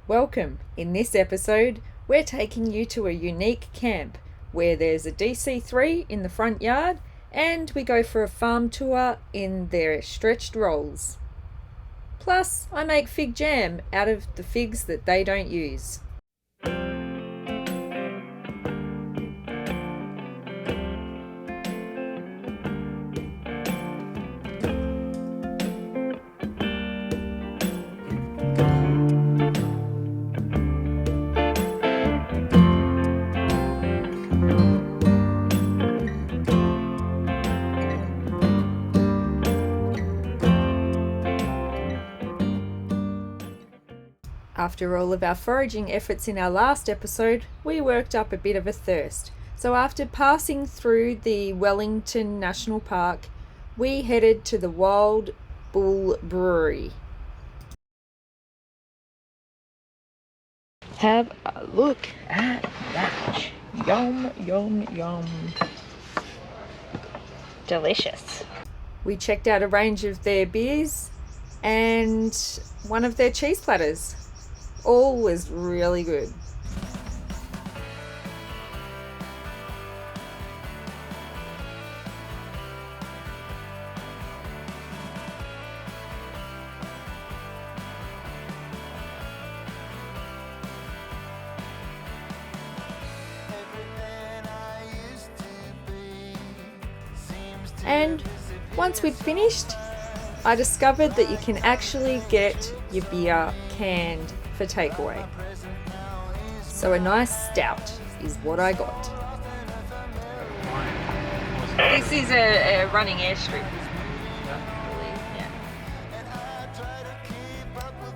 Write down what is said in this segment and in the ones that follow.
Welcome. In this episode, we're taking you to a unique camp where there's a DC3 in the front yard and we go for a farm tour in their stretched rolls. Plus, I make fig jam out of the figs that they don't use. After all of our foraging efforts in our last episode, we worked up a bit of a thirst. So after passing through the Wellington National Park, we headed to the Wild Bull Brewery. Have a look at that. Yum, yum, yum. Delicious. We checked out a range of their beers and one of their cheese platters. All was really good. And once we'd finished, I discovered that you can actually get your beer canned for takeaway. So a nice stout is what I got. This is a running airstrip.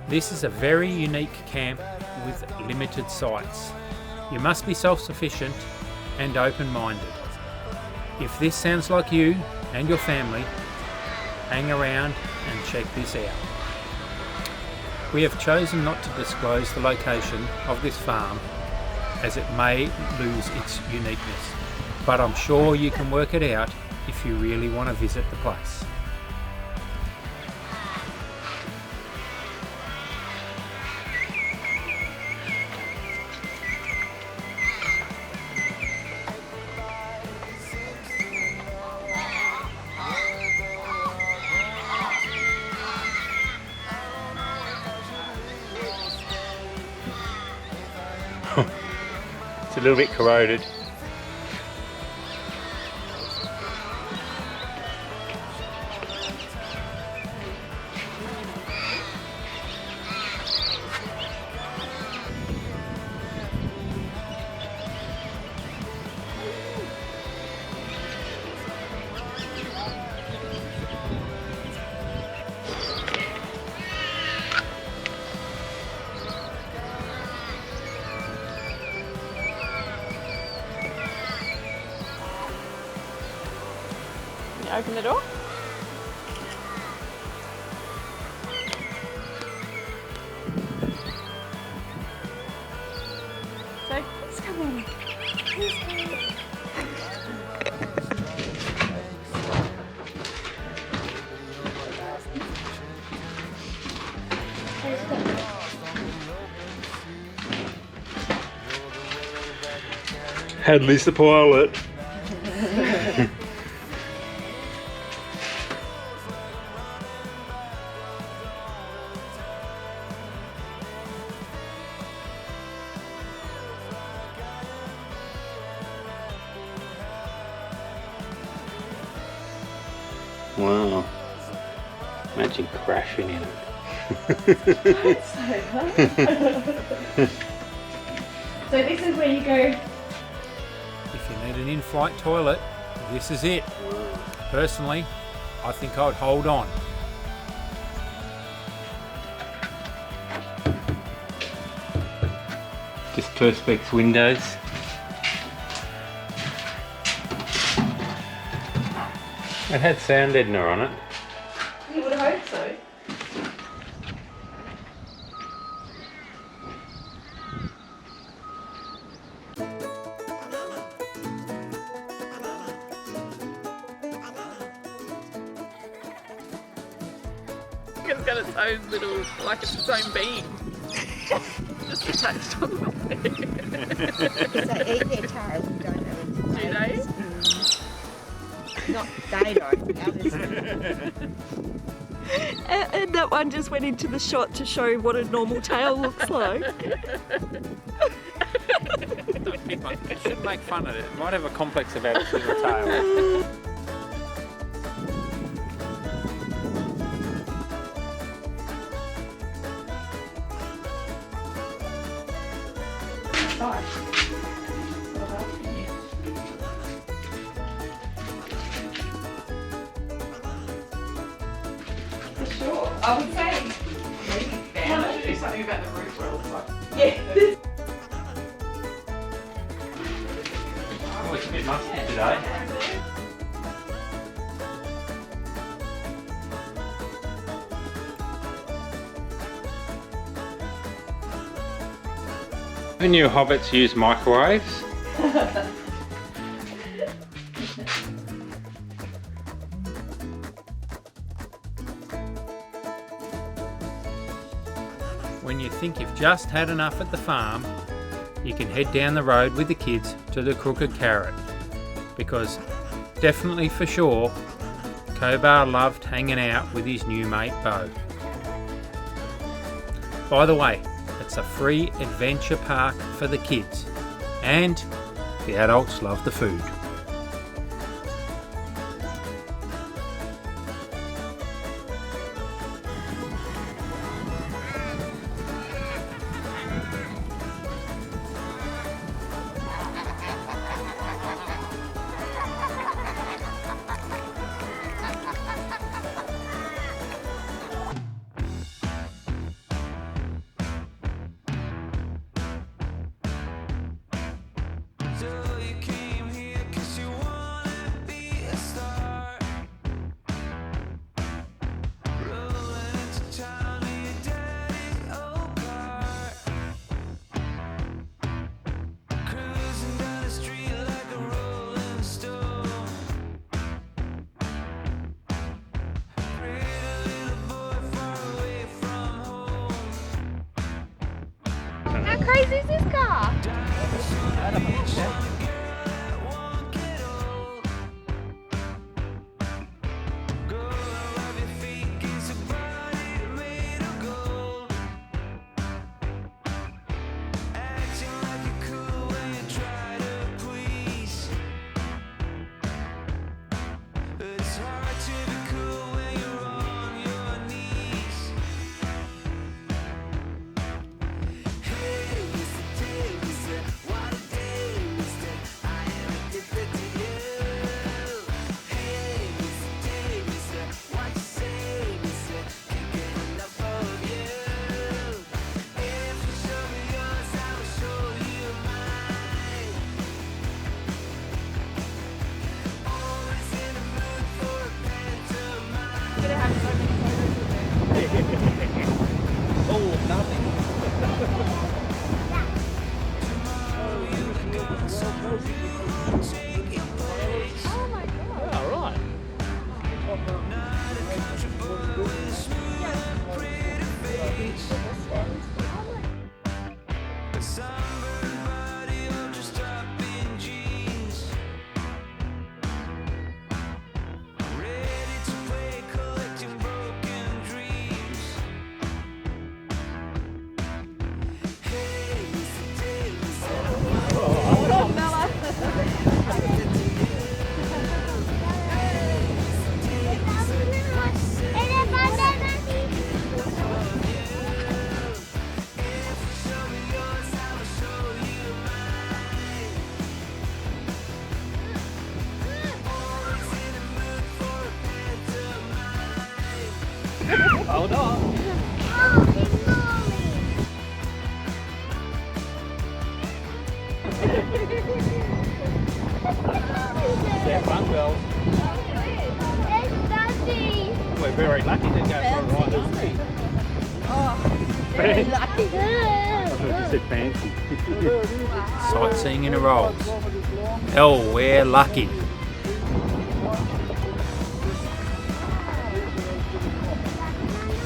This is a very unique camp with limited sites. You must be self-sufficient and open-minded. If this sounds like you and your family, hang around and check this out. We have chosen not to disclose the location of this farm as it may lose its uniqueness, but I'm sure you can work it out if you really want to visit the place. It's a little bit corroded. Open the door. So, who's coming? Who's coming? Hadley's the pilot. Wow. Imagine crashing in it. So this is where you go. If you need an in-flight toilet, this is it. Personally, I think I'd hold on. Just perspex windows. It had sound deadener on it. You would hope so. It's got its own little, like its own being. touched on them. Because they eat their tails and don't know when to Do they? Not they don't, the others do. And that one just went into the shot to show what a normal tail looks like. You shouldn't make fun of it. It might have a complex about its little tail. For sure. I would say maybe Bama should do something about the roof where it looks like. Yeah. Oh, it's a bit musty today. Who knew hobbits use microwaves? When you think you've just had enough at the farm, you can head down the road with the kids to the Crooked Carrot, because definitely for sure, Cobar loved hanging out with his new mate Bo. By the way, it's a free adventure park for the kids, and the adults love the food. How crazy is this car? Hold on. They're fun, girls. We're very lucky to go for a ride, aren't we? Very lucky. I thought you said fancy. Sightseeing in a Rolls. Hell, we're lucky.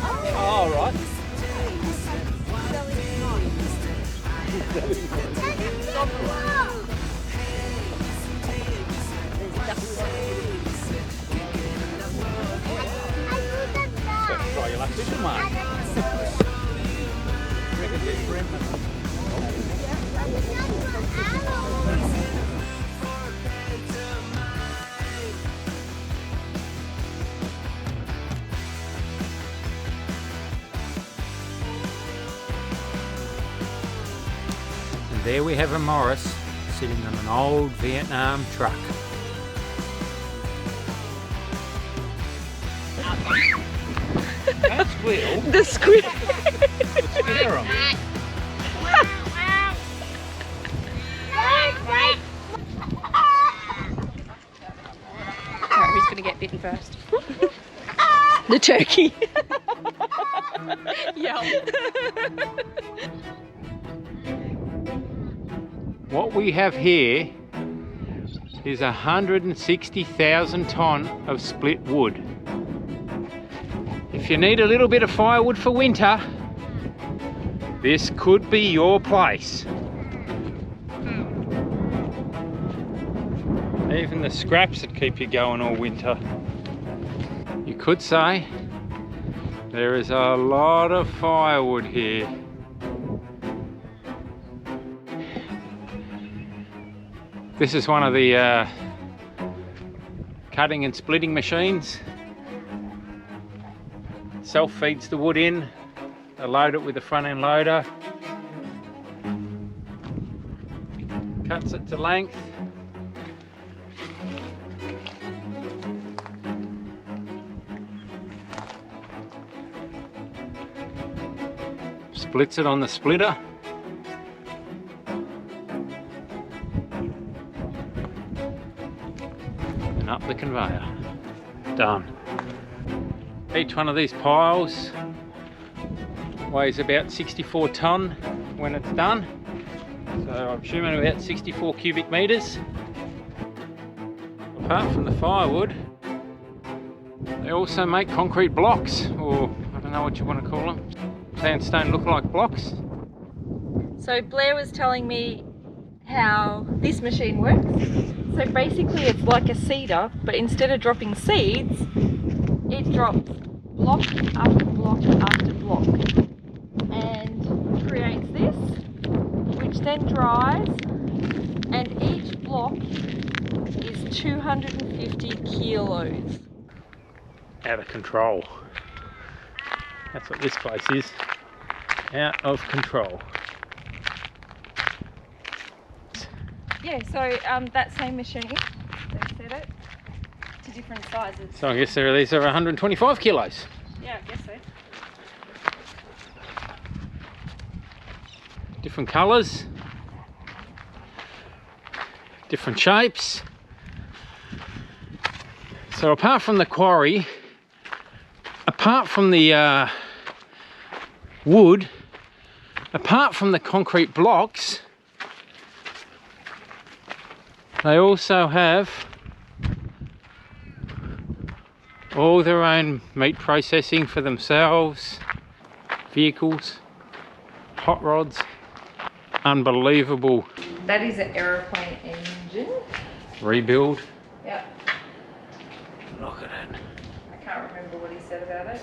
Oh, all right. Try your luck with the mark. And there we have a Morris sitting on an old Vietnam truck. That's squeal. The squid. Scare 'em. Alright, who's going to get bitten first? The turkey. Yum. What we have here is 160,000 tonne of split wood. If you need a little bit of firewood for winter, this could be your place. Even the scraps that keep you going all winter. You could say there is a lot of firewood here. This is one of the cutting and splitting machines. Self-feeds the wood in. They load it with the front end loader. Cuts it to length. Splits it on the splitter. And up the conveyor. Done. Each one of these piles weighs about 64 tonne when it's done. So I'm assuming about 64 cubic metres. Apart from the firewood, they also make concrete blocks, or I don't know what you want to call them. Sandstone look-alike blocks. So Blair was telling me how this machine works. So basically it's like a seeder, but instead of dropping seeds, it drops block after block after block and creates this, which then dries, and each block is 250 kilos. Out of control. That's what this place is. Out of control. Yeah, so that same machine, they've set it to different sizes. So I guess these are 125 kilos. Yeah, I guess so. Different colours. Different shapes. So apart from the quarry, apart from the wood, apart from the concrete blocks, they also have all their own meat processing for themselves, vehicles, hot rods. Unbelievable That is an aeroplane engine. rebuild. Yep. Look at it. I can't remember what he said about it.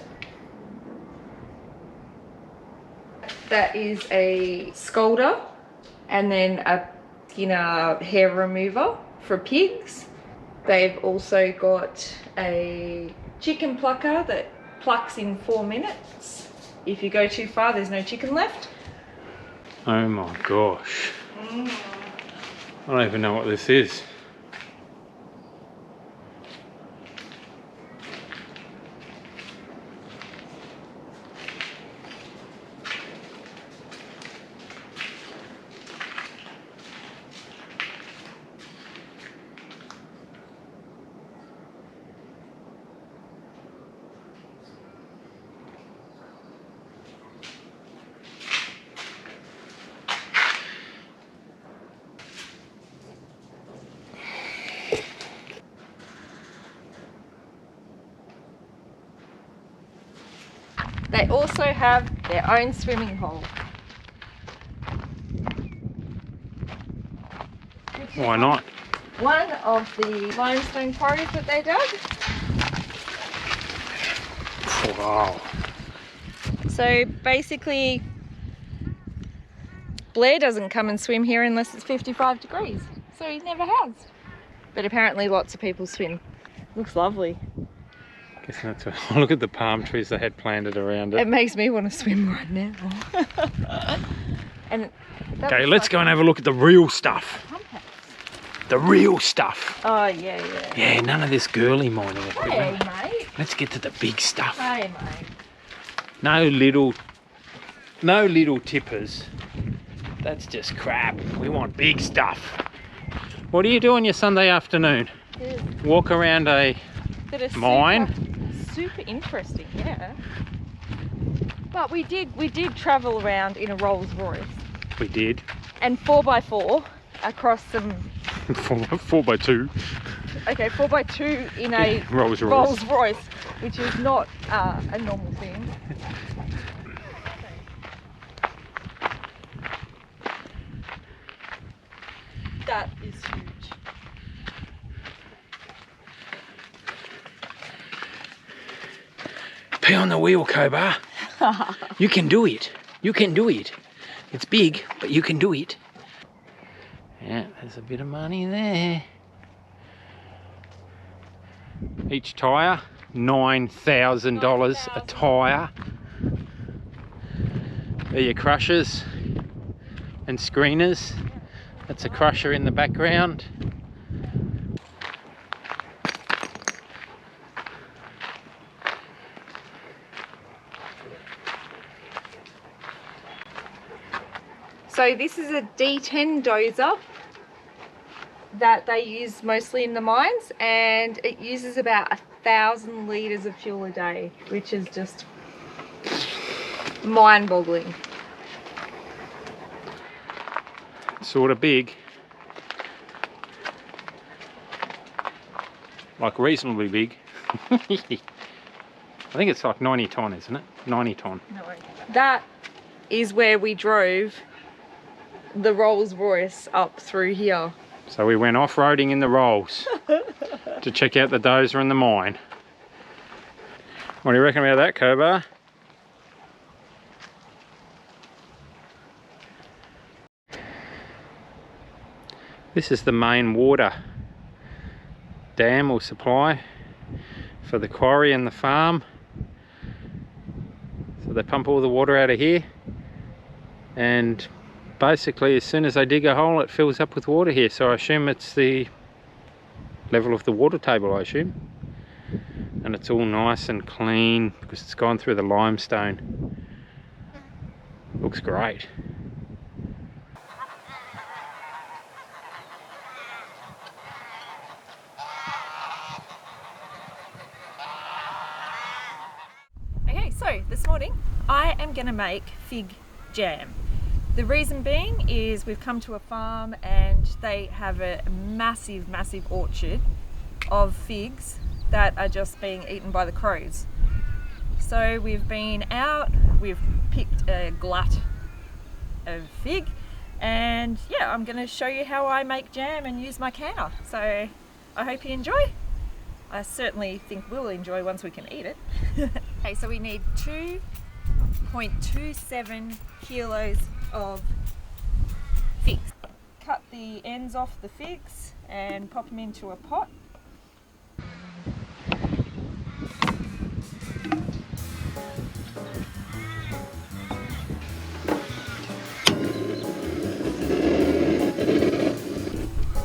That is a scalder, and then a skinner hair remover for pigs. They've also got a chicken plucker that plucks in 4 minutes. If you go too far, there's no chicken left. Oh my gosh. I don't even know what this is. They also have their own swimming hole. Why not? one of the limestone quarries that they dug. Wow. So basically, Blair doesn't come and swim here unless it's 55 degrees. So he never has. But apparently lots of people swim. Looks lovely. Guess that's a, look at the palm trees they had planted around it. It makes me want to swim right now. And Okay, let's go and have a look at the real stuff. The real stuff. Oh, yeah. Yeah, none of this girly mining equipment. Hey, mate. Let's get to the big stuff. Hey, mate. No little tippers. That's just crap. We want big stuff. What do you do on your Sunday afternoon? Walk around a mine? Super interesting, yeah. But we did travel around in a Rolls Royce. We did. And 4x4 across some... 4x2. Okay, 4x2 in a Rolls Royce. Rolls Royce, which is not a normal thing. That is huge. Pee on the wheel, Cobra. You can do it. You can do it. It's big, but you can do it. Yeah, there's a bit of money there. Each tyre, $9,000 a tyre. There are your crushers and screeners. That's a crusher in the background. So this is a D10 dozer that they use mostly in the mines, and it uses about 1,000 litres of fuel a day, which is just mind-boggling. Sort of big. Like reasonably big. I think it's like 90 tonne, isn't it? 90 tonne. No. That is where we drove the Rolls Royce up through here. So we went off-roading in the Rolls to check out the dozer and the mine. What do you reckon about that, Cobra? This is the main water dam or supply for the quarry and the farm. So they pump all the water out of here, and basically as soon as they dig a hole it fills up with water here. So I assume it's the level of the water table, I assume. And it's all nice and clean because it's gone through the limestone. Looks great. Okay, so this morning I am going to make fig jam. The reason being is we've come to a farm and they have a massive orchard of figs that are just being eaten by the crows. So we've been out, we've picked a glut of fig, and yeah, I'm going to show you how I make jam and use my canner. So I hope you enjoy. I certainly think we'll enjoy once we can eat it. Okay, so we need 2.27 kilos of figs. Cut the ends off the figs and pop them into a pot.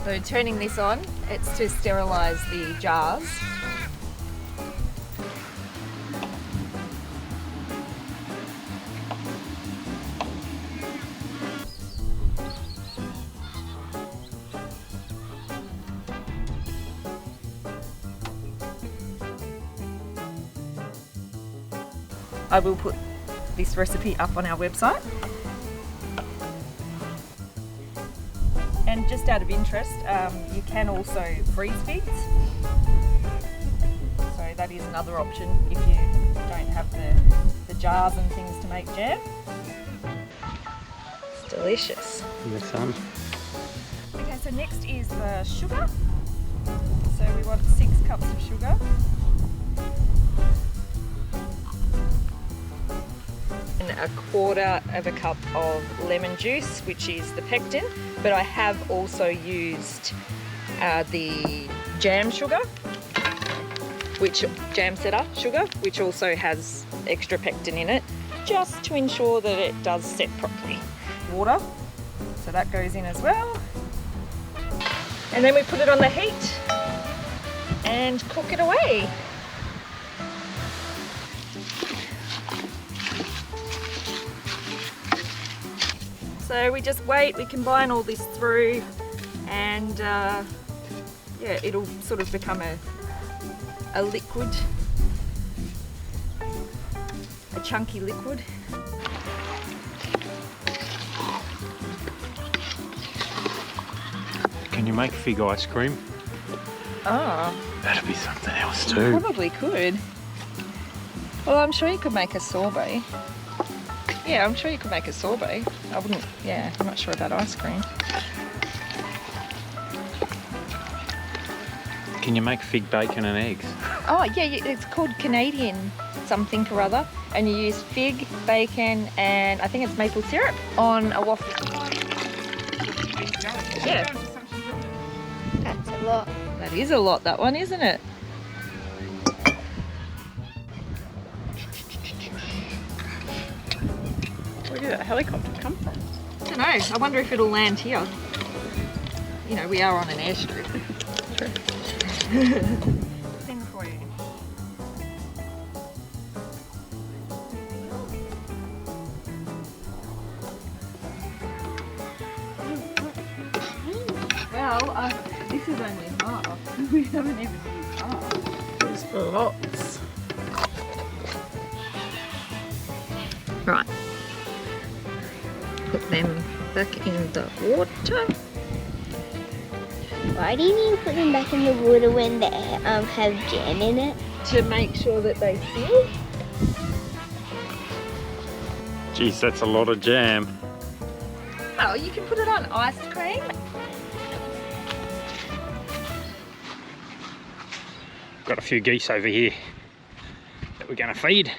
So turning this on, it's to sterilise the jars. I will put this recipe up on our website. And just out of interest, you can also freeze figs. So that is another option if you don't have the jars and things to make jam. It's delicious. In the sun. Okay, so next is the sugar. So we want 6 cups of sugar. And a quarter of a cup of lemon juice, which is the pectin, but I have also used the jam sugar, jam setter sugar, which also has extra pectin in it, just to ensure that it does set properly. Water, so that goes in as well. And then we put it on the heat and cook it away. So we just wait, we combine all this through, and yeah, it'll sort of become a liquid, a chunky liquid. Can you make fig ice cream? Oh, That'd be something else too. probably could. Well, I'm sure you could make a sorbet. Yeah, I'm sure you could make a sorbet. I wouldn't, yeah, I'm not sure about ice cream. Can you make fig bacon and eggs? Oh, yeah, it's called Canadian something or other. And you use fig, bacon, and I think it's maple syrup on a waffle. Yeah. That's a lot. That is a lot, that one, isn't it? Where did that helicopter come from? I don't know. I wonder if it'll land here. You know, we are on an airstrip. Thing for you. Well, this is only half. We haven't even used half. There's lots. Right. Put them back in the water. Why do you need to put them back in the water when they have jam in it? To make sure that they seal. Geez, that's a lot of jam. Oh, you can put it on ice cream. Got a few geese over here that we're gonna feed.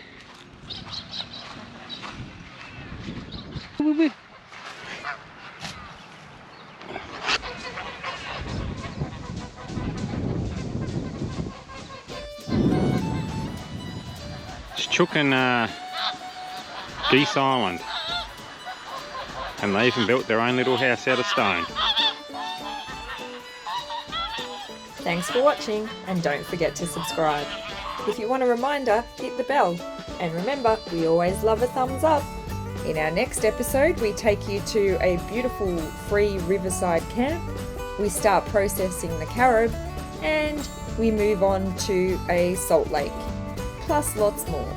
It's Chook and Geese Island, and they even built their own little house out of stone. Thanks for watching, and don't forget to subscribe. If you want a reminder, hit the bell. And remember, we always love a thumbs up. In our next episode, we take you to a beautiful free riverside camp. We start processing the carob, and we move on to a salt lake, plus lots more.